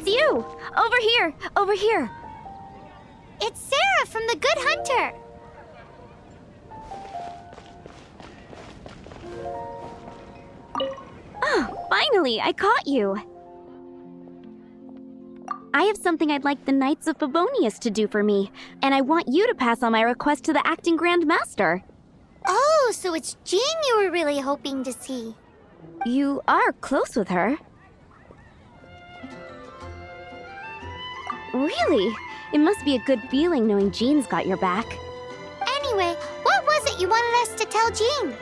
it's you! Over here! Over here! It's Sarah from the Good Hunter! Oh, finally, I caught you! I have something I'd like the Knights of Favonius to do for me, and I want you to pass on my request to the acting Grand Master. Oh, so it's Jean you were really hoping to see. You are close with her. Really? It must be a good feeling knowing Jean's got your back. Anyway, what was it you wanted us to tell Jean?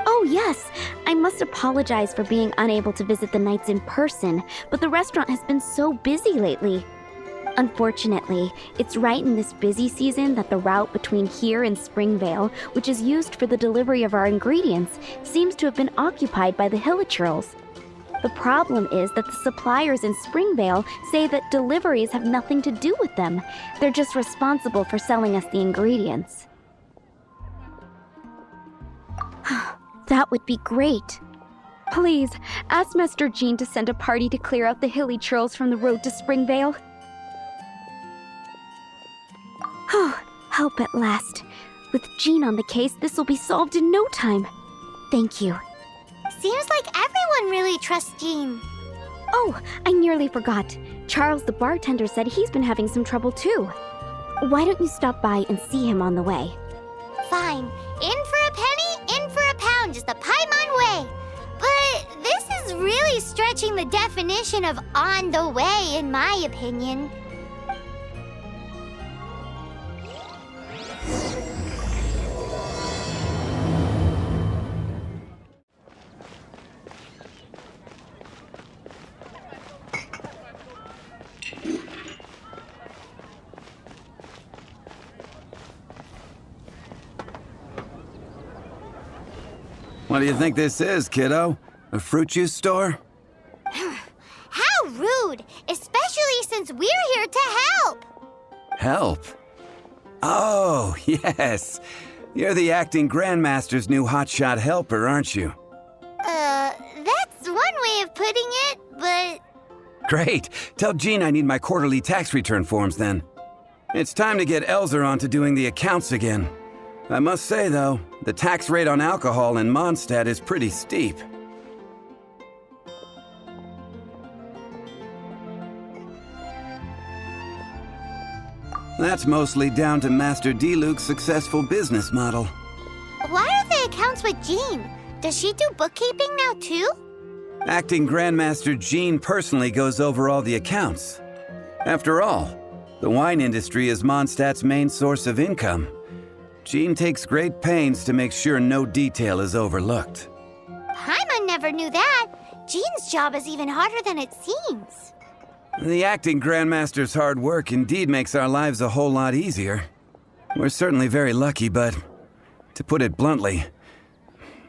Oh yes, I must apologize for being unable to visit the Knights in person, but the restaurant has been so busy lately. Unfortunately, it's right in this busy season that the route between here and Springvale, which is used for the delivery of our ingredients, seems to have been occupied by the Hilichurls. The problem is that the suppliers in Springvale say that deliveries have nothing to do with them. They're just responsible for selling us the ingredients. That would be great. Please, ask Master Jean to send a party to clear out the Hilichurls from the road to Springvale. Oh, help at last. With Jean on the case, this will be solved in no time. Thank you. Seems like everyone really trusts Jean. Oh, I nearly forgot. Charles the bartender said he's been having some trouble too. Why don't you stop by and see him on the way? Fine. In for a penny, in for a pound is the Paimon way. But this is really stretching the definition of on the way, in my opinion. What do you think this is, kiddo? A fruit juice store? How rude! Especially since we're here to help! Help? Oh, yes. You're the acting Grandmaster's new hotshot helper, aren't you? That's one way of putting it, but... Great. Tell Jean I need my quarterly tax return forms then. It's time to get Elzer on to doing the accounts again. I must say, though, the tax rate on alcohol in Mondstadt is pretty steep. That's mostly down to Master Diluc's successful business model. Why are the accounts with Jean? Does she do bookkeeping now, too? Acting Grandmaster Jean personally goes over all the accounts. After all, the wine industry is Mondstadt's main source of income. Jean takes great pains to make sure no detail is overlooked. Paimon never knew that. Jean's job is even harder than it seems. The acting Grandmaster's hard work indeed makes our lives a whole lot easier. We're certainly very lucky, but to put it bluntly,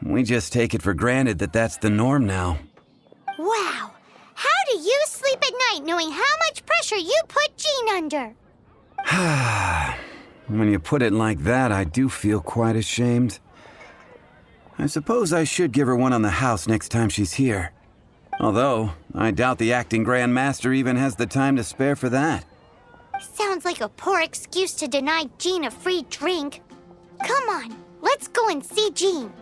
we just take it for granted that that's the norm now. Wow! How do you sleep at night knowing how much pressure you put Jean under? When you put it like that, I do feel quite ashamed. I suppose I should give her one on the house next time she's here. Although, I doubt the acting Grandmaster even has the time to spare for that. Sounds like a poor excuse to deny Jean a free drink. Come on, let's go and see Jean.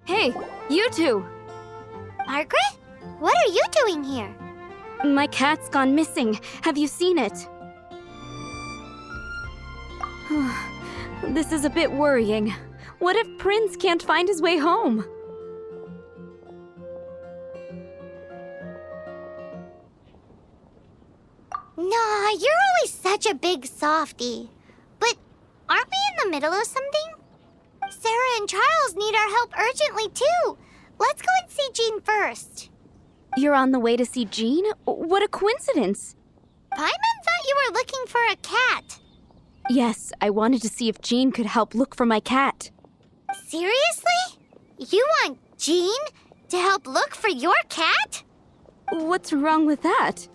Hey, you two! Margaret? What are you doing here? My cat's gone missing. Have you seen it? This is a bit worrying. What if Prince can't find his way home? Nah, you're always such a big softie. But aren't we in the middle of something? Sarah and Charles need our help urgently, too. Let's go and see Jean first. You're on the way to see Jean? What a coincidence! Paimon thought you were looking for a cat. Yes, I wanted to see if Jean could help look for my cat. Seriously? You want Jean to help look for your cat? What's wrong with that?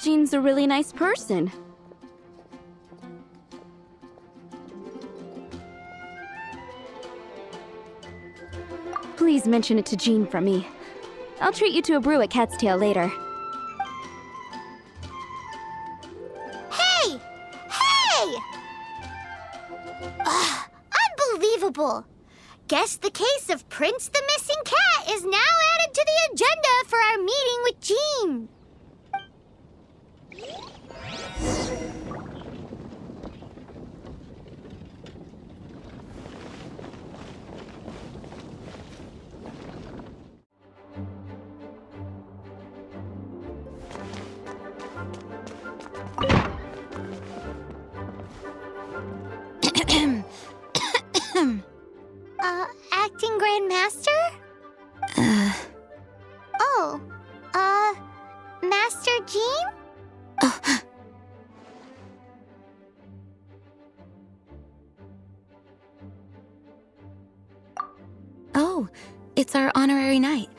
Jean's a really nice person. Please mention it to Jean from me. I'll treat you to a brew at Cat's Tail later. Hey! Hey! Ugh, unbelievable! Guess the case of Prince the Missing Cat is now added to the agenda for our meeting with Jean. Acting Grandmaster? Oh, Master Jean? Oh, it's our honorary knight.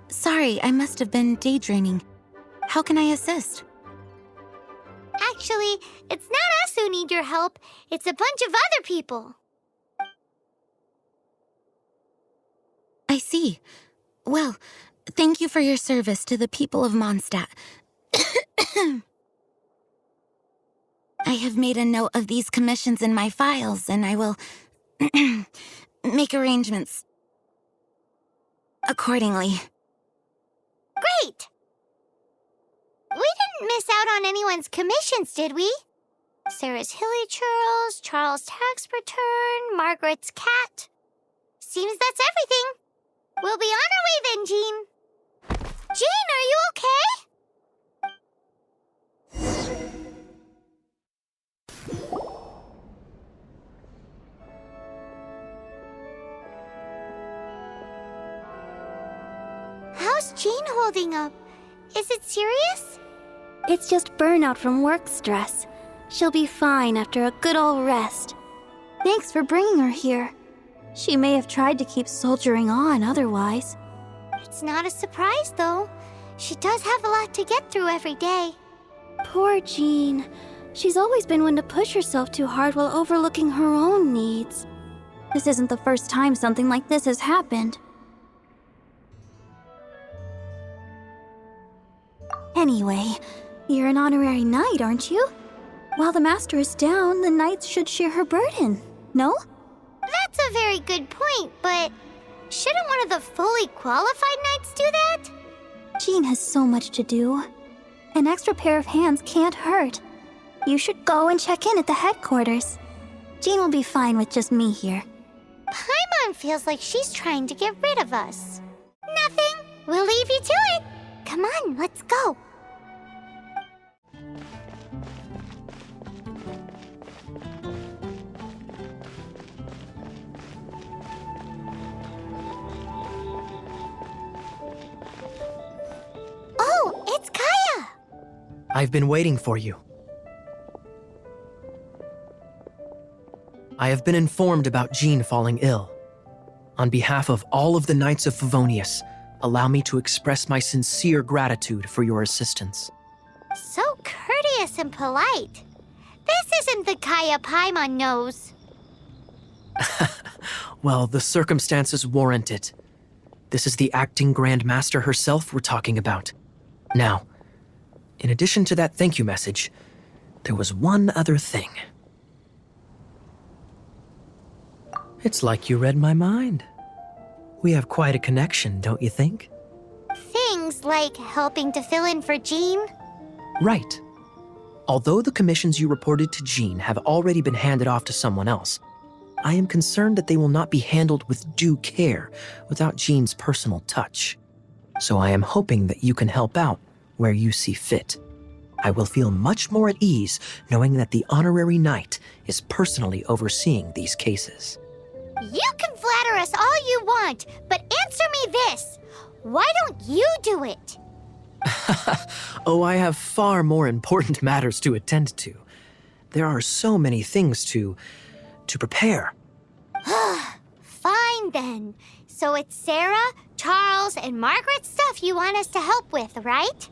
Sorry, I must have been daydreaming. How can I assist? Actually, it's not us who need your help. It's a bunch of other people. I see. Well, thank you for your service to the people of Mondstadt. I have made a note of these commissions in my files, and I will make arrangements accordingly. Great! We didn't miss out on anyone's commissions, did we? Sarah's Hilly Churls, Charles' tax return, Margaret's cat. Seems that's everything. We'll be on our way then, Jean. Jean, are you okay? How's Jean holding up? Is it serious? It's just burnout from work stress. She'll be fine after a good old rest. Thanks for bringing her here. She may have tried to keep soldiering on otherwise. It's not a surprise, though. She does have a lot to get through every day. Poor Jean. She's always been one to push herself too hard while overlooking her own needs. This isn't the first time something like this has happened. Anyway, you're an honorary knight, aren't you? While the master is down, the knights should share her burden, no? That's a very good point, but shouldn't one of the fully qualified knights do that? Jean has so much to do. An extra pair of hands can't hurt. You should go and check in at the headquarters. Jean will be fine with just me here. Paimon feels like she's trying to get rid of us. Nothing. We'll leave you to it. Come on, let's go. Oh, it's Kaya! I've been waiting for you. I have been informed about Jean falling ill. On behalf of all of the Knights of Favonius, allow me to express my sincere gratitude for your assistance. So courteous and polite. This isn't the Kaya Paimon knows. Well, the circumstances warrant it. This is the acting Grand Master herself we're talking about. Now, in addition to that thank you message, there was one other thing. It's like you read my mind. We have quite a connection, don't you think? Things like helping to fill in for Jean? Right. Although the commissions you reported to Jean have already been handed off to someone else, I am concerned that they will not be handled with due care without Jean's personal touch. So I am hoping that you can help out where you see fit. I will feel much more at ease knowing that the honorary knight is personally overseeing these cases. You can flatter us all you want, but answer me this. Why don't you do it? Oh, I have far more important matters to attend to. There are so many things to prepare. Fine then. So it's Sarah, Charles, and Margaret's stuff you want us to help with, right?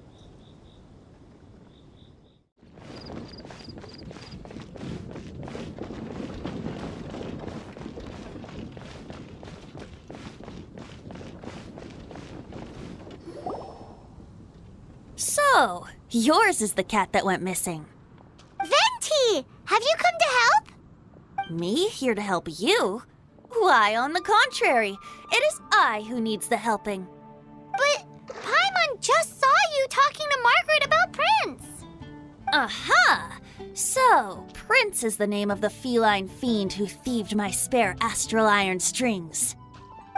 Oh, yours is the cat that went missing. Venti! Have you come to help? Me here to help you? Why, on the contrary, it is I who needs the helping. But Paimon just saw you talking to Margaret about Prince. Aha! So, Prince is the name of the feline fiend who thieved my spare astral iron strings.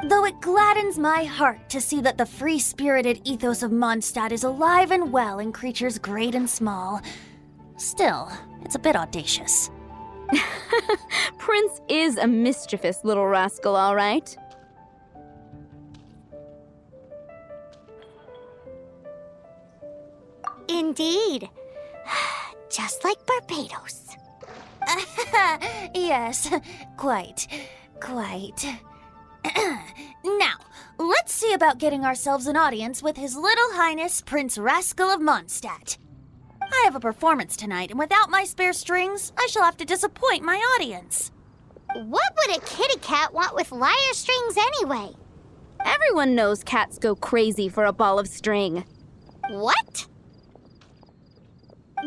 Though it gladdens my heart to see that the free-spirited ethos of Mondstadt is alive and well in creatures great and small, still, it's a bit audacious. Prince is a mischievous little rascal, all right. Indeed. Just like Barbados. Yes, quite. Now, let's see about getting ourselves an audience with His Little Highness Prince Rascal of Mondstadt. I have a performance tonight, and without my spare strings, I shall have to disappoint my audience. What would a kitty cat want with lyre strings anyway? Everyone knows cats go crazy for a ball of string. What?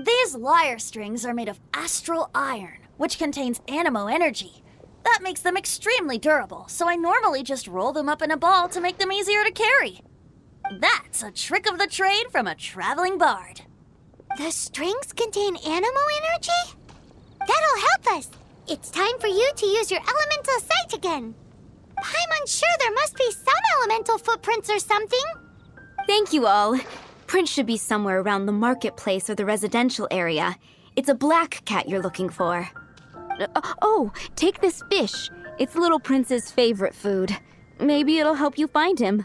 These lyre strings are made of astral iron, which contains animo energy. That makes them extremely durable, so I normally just roll them up in a ball to make them easier to carry. That's a trick of the trade from a traveling bard. The strings contain animo energy? That'll help us. It's time for you to use your elemental sight again. Paimon's sure there must be some elemental footprints or something. Thank you all. Prince should be somewhere around the marketplace or the residential area. It's a black cat you're looking for. Oh, take this fish. It's Little Prince's favorite food. Maybe it'll help you find him.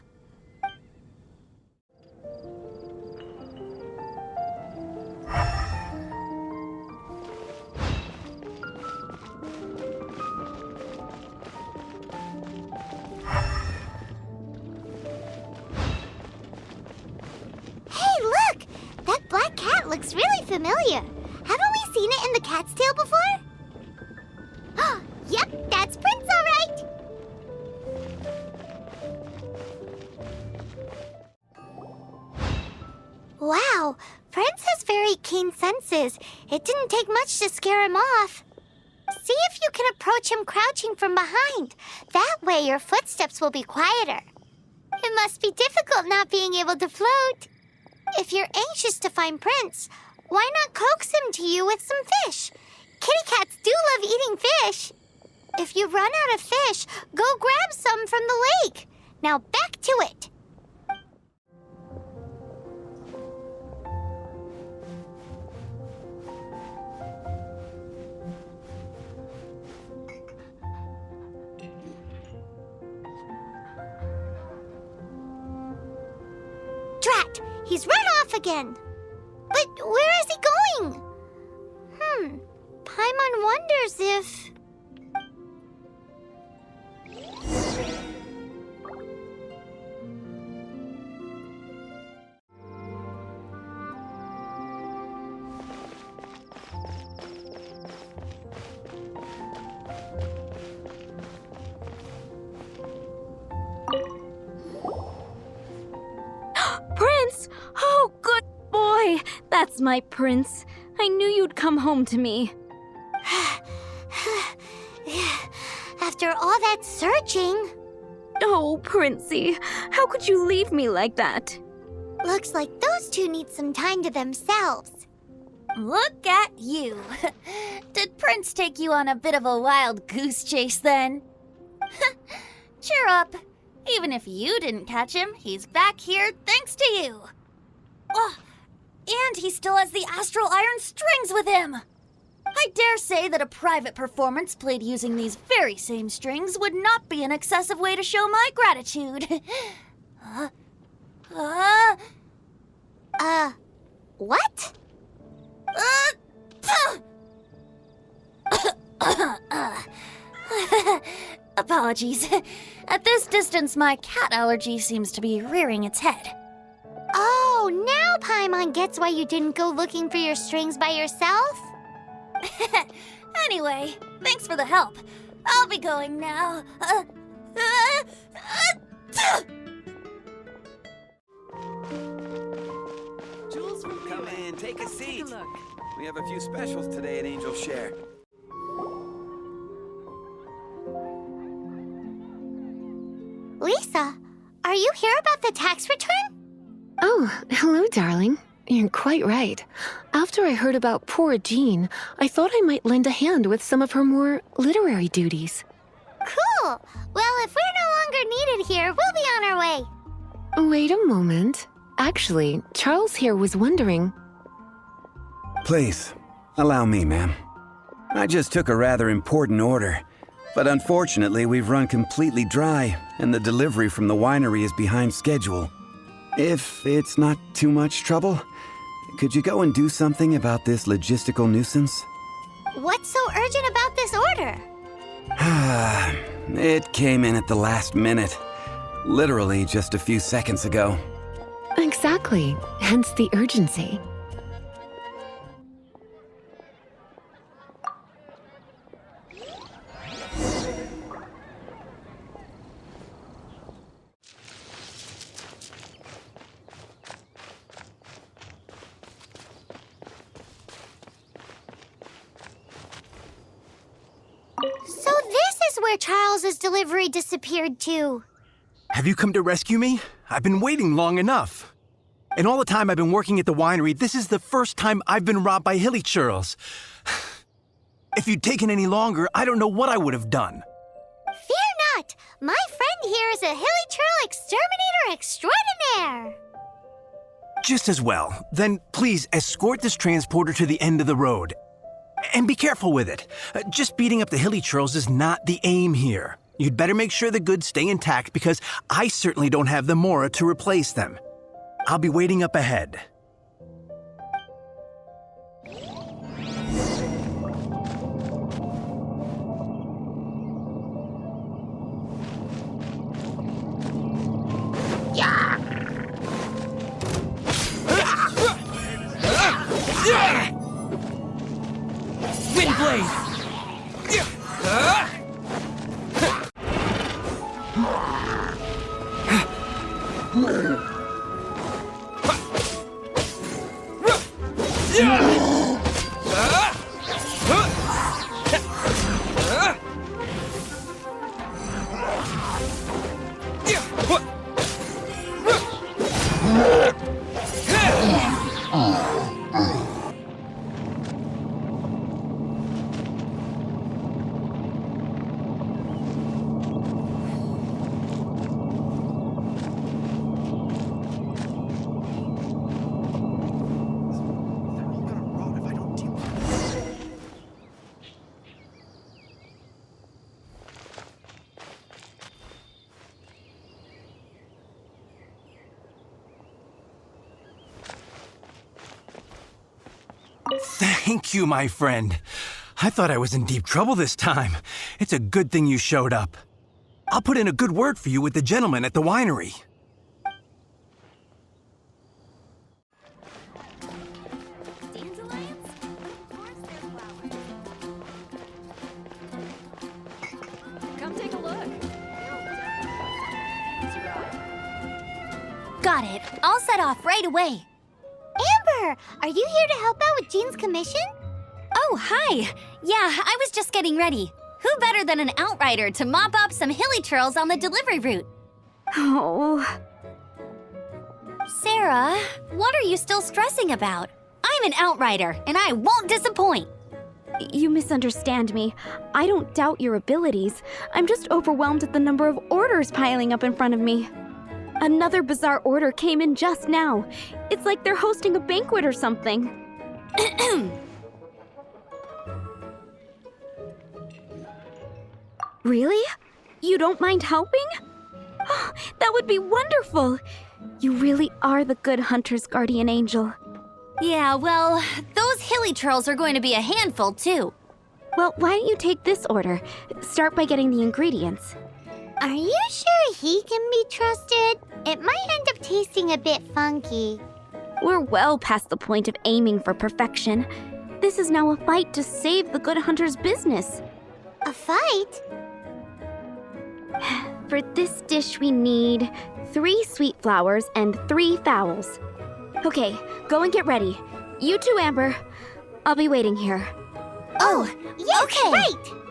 Hey, look! That black cat looks really familiar. Haven't we seen it in the cat's tail before? Yep, that's Prince, all right! Wow, Prince has very keen senses. It didn't take much to scare him off. See if you can approach him crouching from behind. That way your footsteps will be quieter. It must be difficult not being able to float. If you're anxious to find Prince, why not coax him to you with some fish? Kitty cats do love eating fish. If you run out of fish, go grab some from the lake. Now back to it. Drat! He's run off again. But where is he going? Paimon wonders if... Prince! Oh, good boy! That's my Prince. I knew you'd come home to me. After all that searching... Oh, Princey, how could you leave me like that? Looks like those two need some time to themselves. Look at you. Did Prince take you on a bit of a wild goose chase then? Cheer up. Even if you didn't catch him, he's back here thanks to you. Oh, and he still has the astral iron strings with him. I dare say that a private performance played using these very same strings would not be an excessive way to show my gratitude. What? Apologies. At this distance, my cat allergy seems to be rearing its head. Oh, now Paimon gets why you didn't go looking for your strings by yourself? Anyway, thanks for the help. I'll be going now. Jules from Take a seat. We have a few specials today at Angel Share. Lisa, are you here about the tax return? Oh, hello, darling. You're quite right. After I heard about poor Jean, I thought I might lend a hand with some of her more literary duties. Cool. Well, if we're no longer needed here, we'll be on our way. Wait a moment. Actually, Charles here was wondering... Please, allow me, ma'am. I just took a rather important order, but unfortunately we've run completely dry, and the delivery from the winery is behind schedule. If it's not too much trouble, could you go and do something about this logistical nuisance? What's so urgent about this order? It came in at the last minute. Literally just a few seconds ago. Exactly, hence the urgency. So this is where Charles's delivery disappeared to. Have you come to rescue me? I've been waiting long enough. In all the time I've been working at the winery, this is the first time I've been robbed by hilly churls. If you'd taken any longer, I don't know what I would have done. Fear not! My friend here is a hilly churl exterminator extraordinaire! Just as well. Then please escort this transporter to the end of the road. And be careful with it. Just beating up the hilly churls is not the aim here. You'd better make sure the goods stay intact because I certainly don't have the mora to replace them. I'll be waiting up ahead. Wind Blaze! Thank you, my friend. I thought I was in deep trouble this time. It's a good thing you showed up. I'll put in a good word for you with the gentleman at the winery. Come take a look. Got it. I'll set off right away. Amber, are you here to help out with Jean's commission? Oh, hi. Yeah, I was just getting ready. Who better than an outrider to mop up some hilly churls on the delivery route? Oh. Sarah, what are you still stressing about? I'm an outrider, and I won't disappoint. You misunderstand me. I don't doubt your abilities. I'm just overwhelmed at the number of orders piling up in front of me. Another bizarre order came in just now. It's like they're hosting a banquet or something. Really? You don't mind helping? Oh, that would be wonderful. You really are the good hunter's guardian angel. Yeah, well, those hilly churls are going to be a handful, too. Well, why don't you take this order? Start by getting the ingredients. Are you sure he can be trusted? It might end up tasting a bit funky. We're well past the point of aiming for perfection. This is now a fight to save the good hunter's business. A fight? For this dish, we need 3 sweet flowers and 3 fowls. Okay, go and get ready. You too, Amber. I'll be waiting here. Oh, yes, okay. right!